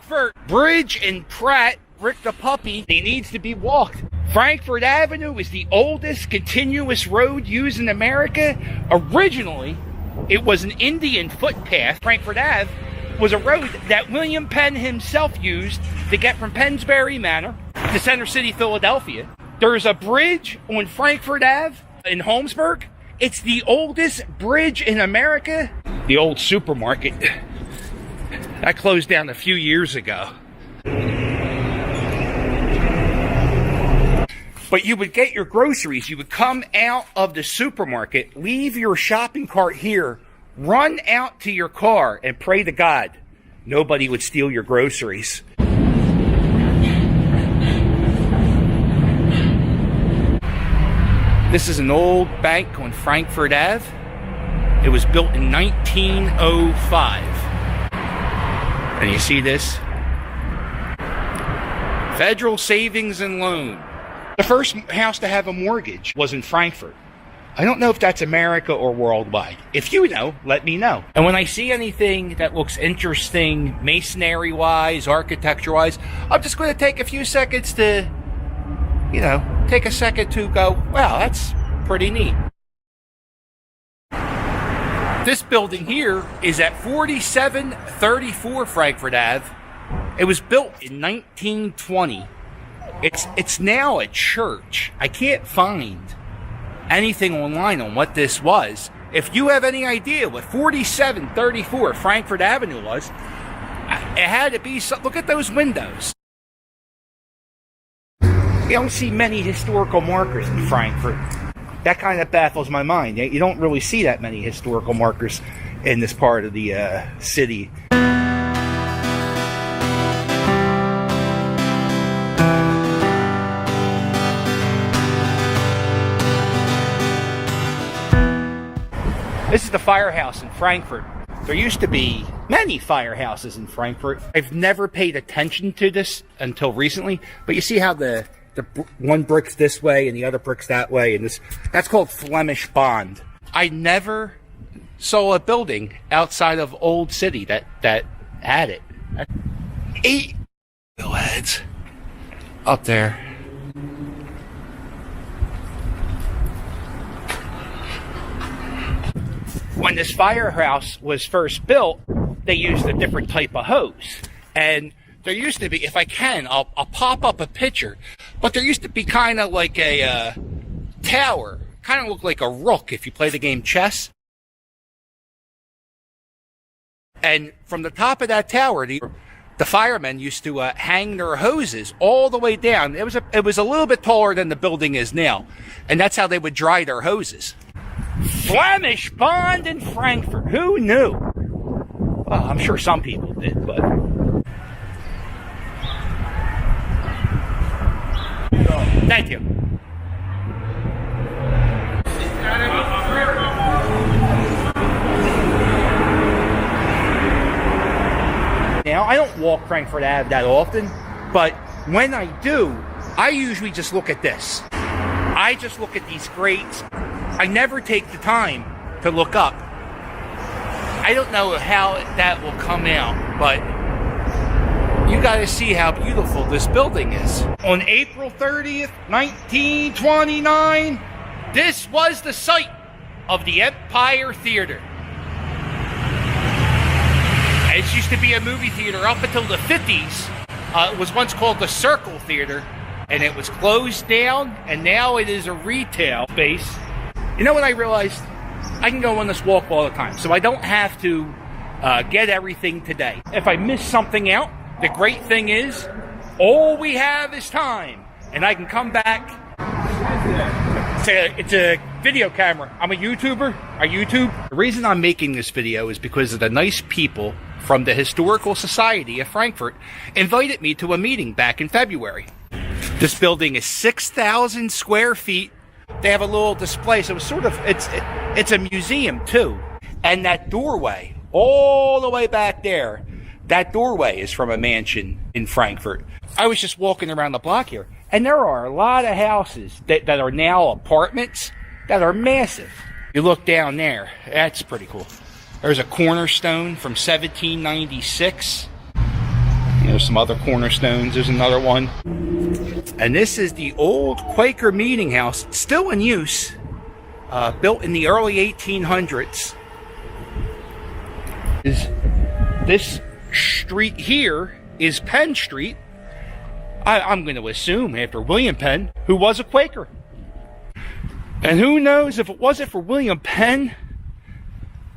Frankfurt Bridge in Pratt, Rick the Puppy, he needs to be walked. Frankfurt Avenue is the oldest continuous road used in America. Originally, it was an Indian footpath. Frankfurt Ave was a road that William Penn himself used to get from Pennsbury Manor to Center City, Philadelphia. There's a bridge on Frankfurt Ave in Holmesburg. It's the oldest bridge in America. The old supermarket that closed down a few years ago. But you would get your groceries. You would come out of the supermarket, leave your shopping cart here, run out to your car, and pray to God nobody would steal your groceries. This is an old bank on Frankfurt Ave. It was built in 1905. And you see this? Federal Savings and Loan. The first house to have a mortgage was in Frankfurt. I don't know if that's America or worldwide. If you know, let me know. And when I see anything that looks interesting, masonry-wise, architecture-wise, I'm just going to take a few seconds to, take a second to go, wow, that's pretty neat. This building here is at 4734 Frankfurt Ave. It was built in 1920. It's now a church. I can't find anything online on what this was. If you have any idea what 4734 Frankfurt Avenue was, it had to be look at those windows. You don't see many historical markers in Frankfurt. That kind of baffles my mind. You don't really see that many historical markers in this part of the city. This is the Firehouse in Frankfurt. There used to be many firehouses in Frankfurt. I've never paid attention to this until recently, but you see how the one brick's this way and the other brick's that way, and that's called Flemish bond. I never saw a building outside of Old City that had it. 8 billheads up there. When this firehouse was first built, they used a different type of hose. And there used to be, if I can, I'll pop up a picture, but there used to be kind of like a tower. Kind of looked like a rook if you play the game chess. And from the top of that tower, the firemen used to hang their hoses all the way down. It was a little bit taller than the building is now. And that's how they would dry their hoses. Flemish bond in Frankfurt. Who knew? Well, I'm sure some people did, but... Thank you. Now, I don't walk Frankfurt Ave that often, but when I do, I usually just look at this. I just look at these grates. I never take the time to look up. I don't know how that will come out, but you gotta see how beautiful this building is. On April 30th, 1929, this was the site of the Empire Theater. It used to be a movie theater up until the 50s. It was once called the Circle Theater, and it was closed down, and now it is a retail space. You know what I realized? I can go on this walk all the time, so I don't have to get everything today. If I miss something out, the great thing is, all we have is time, and I can come back. It's a video camera. I'm a YouTuber. I YouTube. The reason I'm making this video is because of the nice people from the Historical Society of Frankfurt invited me to a meeting back in February. This building is 6,000 square feet. They have a little display, so it's a museum too. And that doorway, all the way back there, that doorway is from a mansion in Frankfurt. I was just walking around the block here, and there are a lot of houses that are now apartments that are massive. You look down there, that's pretty cool. There's a cornerstone from 1796. There's some other cornerstones. There's another one. And this is the old Quaker meeting house, still in use, built in the early 1800s. This street here is Penn Street. I'm going to assume after William Penn, who was a Quaker. And who knows, if it wasn't for William Penn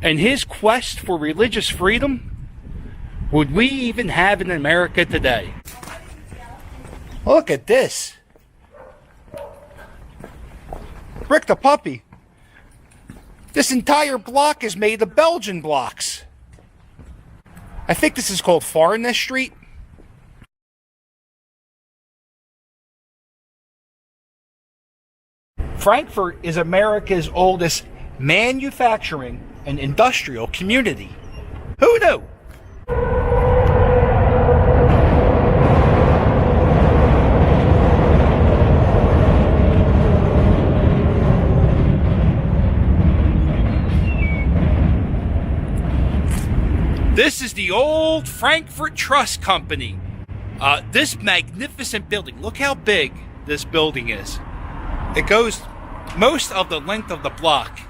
and his quest for religious freedom, would we even have in America today? Look at this. Rick the puppy. This entire block is made of Belgian blocks. I think this is called Firehouse Street. Frankfurt is America's oldest manufacturing and industrial community. Who knew? This is the old Frankfort Trust Company. This magnificent building, look how big this building is. It goes most of the length of the block.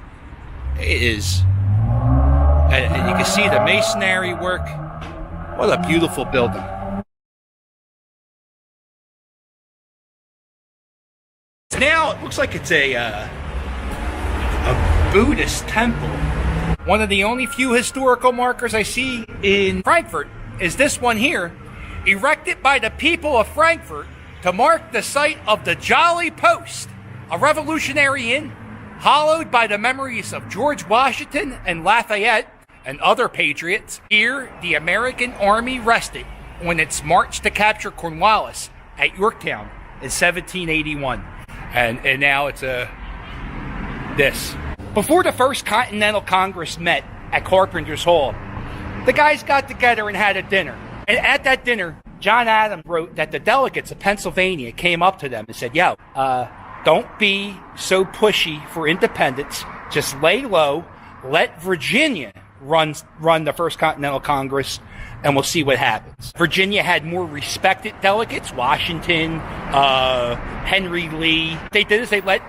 It is, and you can see the masonry work. What a beautiful building. Now it looks like it's a Buddhist temple. One of the only few historical markers I see in Frankfurt is this one here, erected by the people of Frankfurt to mark the site of the Jolly Post, a Revolutionary Inn, hallowed by the memories of George Washington and Lafayette and other patriots. Here, the American Army rested on its march to capture Cornwallis at Yorktown in 1781. And now it's this. Before the First Continental Congress met at Carpenter's Hall, the guys got together and had a dinner. And at that dinner, John Adams wrote that the delegates of Pennsylvania came up to them and said, yo, don't be so pushy for independence. Just lay low. Let Virginia run the First Continental Congress, and we'll see what happens. Virginia had more respected delegates, Washington, Henry Lee. They did is they let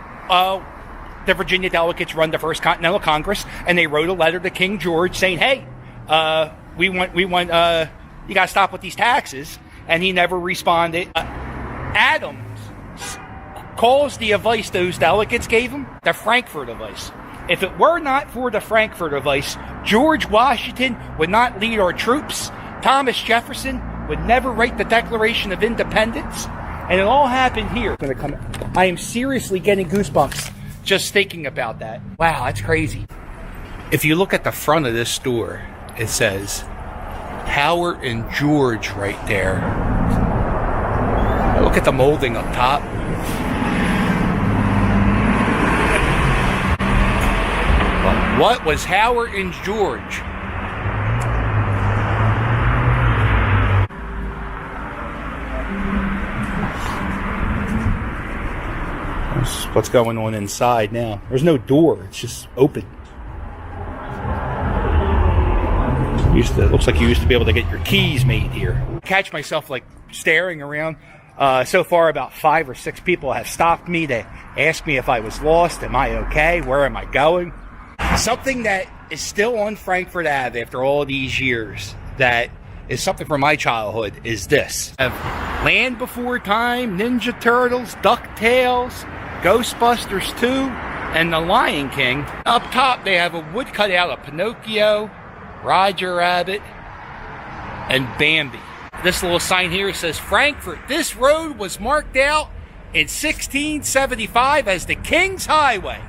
the Virginia delegates run the First Continental Congress, and they wrote a letter to King George saying, hey, we want you got to stop with these taxes. And he never responded. Adams calls the advice those delegates gave him the Frankfurt advice. If it were not for the Frankfurt advice, George Washington would not lead our troops. Thomas Jefferson would never write the Declaration of Independence. And it all happened here. I am seriously getting goosebumps just thinking about that. Wow, that's crazy. If you look at the front of this store, it says Howard and George right there. Look at the molding up top. What was Howard and George? What's going on inside now? There's no door. It's just open. Looks like you used to be able to get your keys made here. Catch myself like staring around. So far, about 5 or 6 people have stopped me to ask me if I was lost. Am I okay? Where am I going? Something that is still on Frankfurt Ave after all these years, that is something from my childhood, is this. Land Before Time, Ninja Turtles, DuckTales, Ghostbusters 2, and The Lion King. Up top, they have a wood cutout of Pinocchio, Roger Rabbit, and Bambi. This little sign here says, Frankfurt, this road was marked out in 1675 as the King's Highway.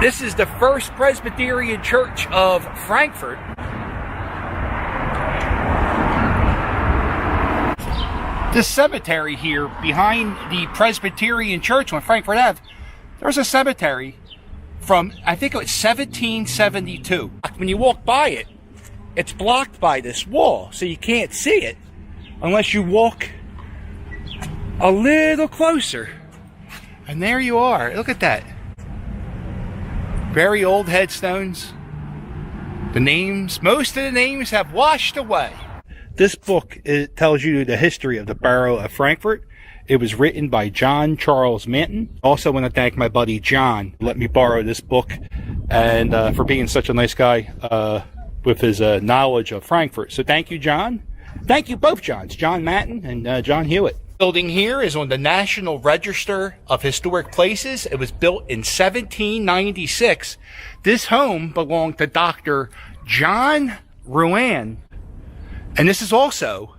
This is the First Presbyterian Church of Frankfurt. This cemetery here behind the Presbyterian Church on Frankfurt Ave, there's a cemetery from, I think it was 1772. When you walk by it, it's blocked by this wall, so you can't see it unless you walk a little closer. And there you are. Look at that. Very old headstones. The names, most of the names have washed away. This book, it tells you the history of the borough of Frankfurt. It was written by John Charles Manton. Also want to thank my buddy John who let me borrow this book, and for being such a nice guy with his knowledge of Frankfurt. So thank you, John. Thank you both Johns, John Manton and John Hewitt. Building here is on the National Register of Historic Places. It was built in 1796. This home belonged to Dr. John Ruan, and this is also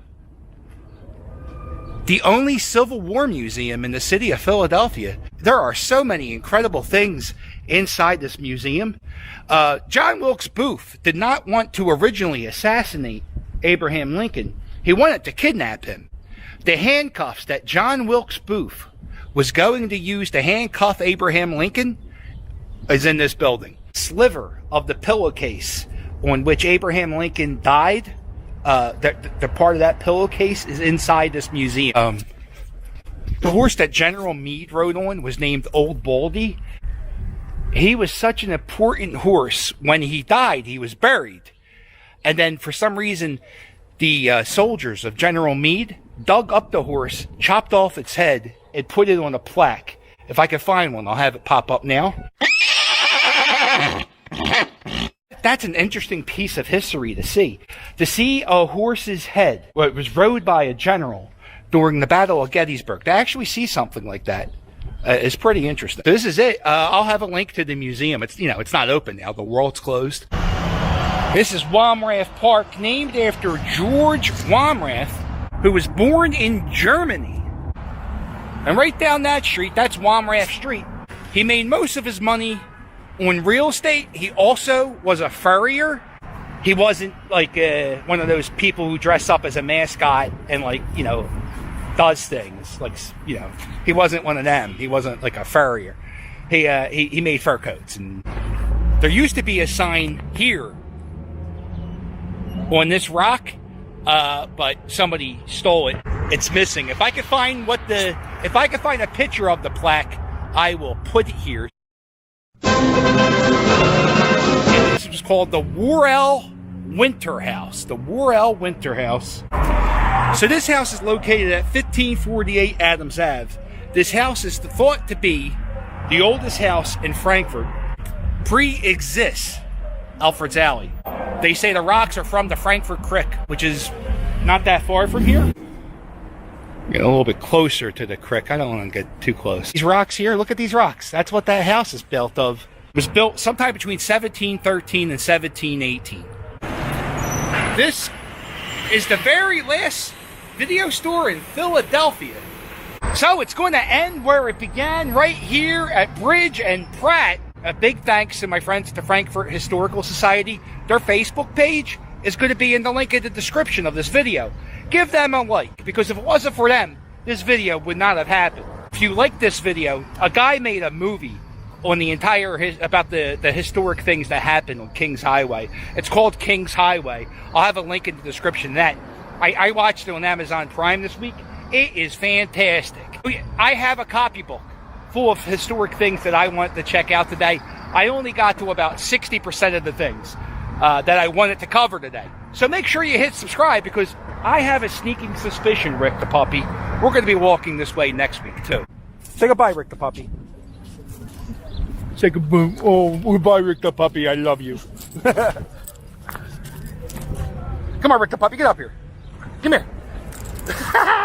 the only Civil War museum in the city of Philadelphia. There are so many incredible things inside this museum. John Wilkes Booth did not want to originally assassinate Abraham Lincoln. He wanted to kidnap him. The handcuffs that John Wilkes Booth was going to use to handcuff Abraham Lincoln is in this building. Sliver of the pillowcase on which Abraham Lincoln died, the part of that pillowcase is inside this museum. The horse that General Meade rode on was named Old Baldy. He was such an important horse. When he died, he was buried. And then for some reason, the soldiers of General Meade dug up the horse, chopped off its head, and put it on a plaque. If I can find one, I'll have it pop up now. That's an interesting piece of history to see. To see a horse's head, well, it was rode by a general during the Battle of Gettysburg. To actually see something like that is pretty interesting. So this is it. I'll have a link to the museum. It's not open now. The world's closed. This is Wamrath Park, named after George Wamrath, who was born in Germany. And right down that street, that's Wamrath Street. He made most of his money on real estate. He also was a furrier. He wasn't like one of those people who dress up as a mascot and does things. He wasn't one of them. He wasn't like a furrier. He made fur coats. And there used to be a sign here on this rock, but somebody stole it. It's missing. If I could find a picture of the plaque, I will put it here. And this is called the Worrell Winter House. The Worrell Winter House. So this house is located at 1548 Adams Ave. This house is thought to be the oldest house in Frankfurt. Pre-exists Alfred's Alley. They say the rocks are from the Frankfurt Creek, which is not that far from here. Get a little bit closer to the creek. I don't want to get too close. These rocks here, look at these rocks. That's what that house is built of. It was built sometime between 1713 and 1718. This is the very last video store in Philadelphia. So it's going to end where it began, right here at Bridge and Pratt. A big thanks to my friends at the Frankfurt Historical Society. Their Facebook page is going to be in the link in the description of this video. Give them a like, because if it wasn't for them, this video would not have happened. If you like this video, a guy made a movie on the entire about the historic things that happened on King's Highway. It's called King's Highway. I'll have a link in the description of that. I watched it on Amazon Prime this week. It is fantastic. I have a copybook full of historic things that I want to check out today. I only got to about 60% of the things that I wanted to cover today. So make sure you hit subscribe, because I have a sneaking suspicion, Rick the puppy, we're going to be walking this way next week too. Say goodbye, Rick the puppy. Say goodbye. Oh, goodbye, Rick the puppy. I love you. Come on, Rick the puppy. Get up here. Come here.